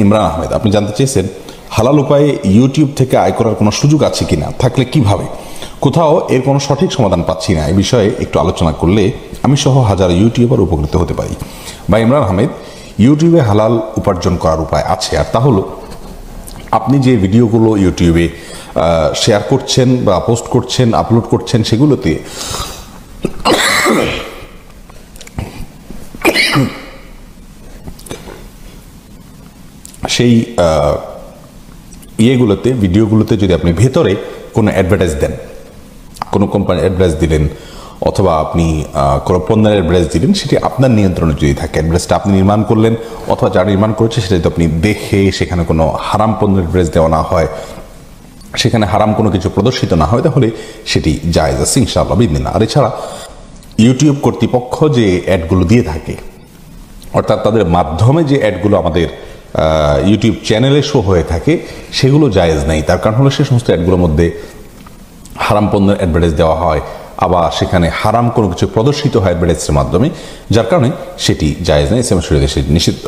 ইমরান আহমেদ, আপনি জানতে চেয়েছেন হালাল উপায়ে ইউটিউব থেকে আয় করার কোনো সুযোগ আছে কিনা, থাকলে কিভাবে। কোথাও এর কোনো সঠিক সমাধান পাচ্ছি না, এই বিষয়ে একটু আলোচনা করলে আমি সহ হাজার ইউটিউবার উপকৃত হতে পারি। বা ইমরান আহমেদ, ইউটিউবে হালাল উপার্জন করার উপায় আছে, আর তা হলো আপনি যে ভিডিওগুলো ইউটিউবে শেয়ার করছেন বা পোস্ট করছেন, আপলোড করছেন, সেগুলোতে সেই ভিডিওগুলোতে যদি আপনি ভেতরে কোনো অ্যাডভার্টাইজ দেন, কোনো কোম্পানির অ্যাডভার্টাইজ দিলেন অথবা আপনি কোনো পণ্যের অ্যাডভার্টাইজ দিলেন, সেটি আপনার নিয়ন্ত্রণে যদি থাকে, অ্যাডভার্টাইজটা আপনি নির্মাণ করলেন অথবা যারা নির্মাণ করেছে সেটা যদি আপনি দেখে সেখানে কোনো হারাম পণ্যের অ্যাডভার্টাইজ দেওয়া না হয়, সেখানে হারাম কোনো কিছু প্রদর্শিত না হয়, তাহলে সেটি জায়েজ আছে ইনশাআল্লাহ বিদিনা। আর এছাড়া ইউটিউব কর্তৃপক্ষ যে অ্যাডগুলো দিয়ে থাকে, অর্থাৎ তাদের মাধ্যমে যে অ্যাডগুলো আমাদের ইউটিউব চ্যানেলে শো হয়ে থাকে, সেগুলো জায়েজ নেই। তার কারণ হলো সে সমস্ত অ্যাডগুলোর মধ্যে হারাম পণ্যের অ্যাডভার্টাইজ দেওয়া হয়, আবার সেখানে হারাম কোনো কিছু প্রদর্শিত হয় অ্যাডভার্টাইজের মাধ্যমে, যার কারণে সেটি জায়েজ নেই, ইসলাম শরীয়তে সেটি নিষিদ্ধ।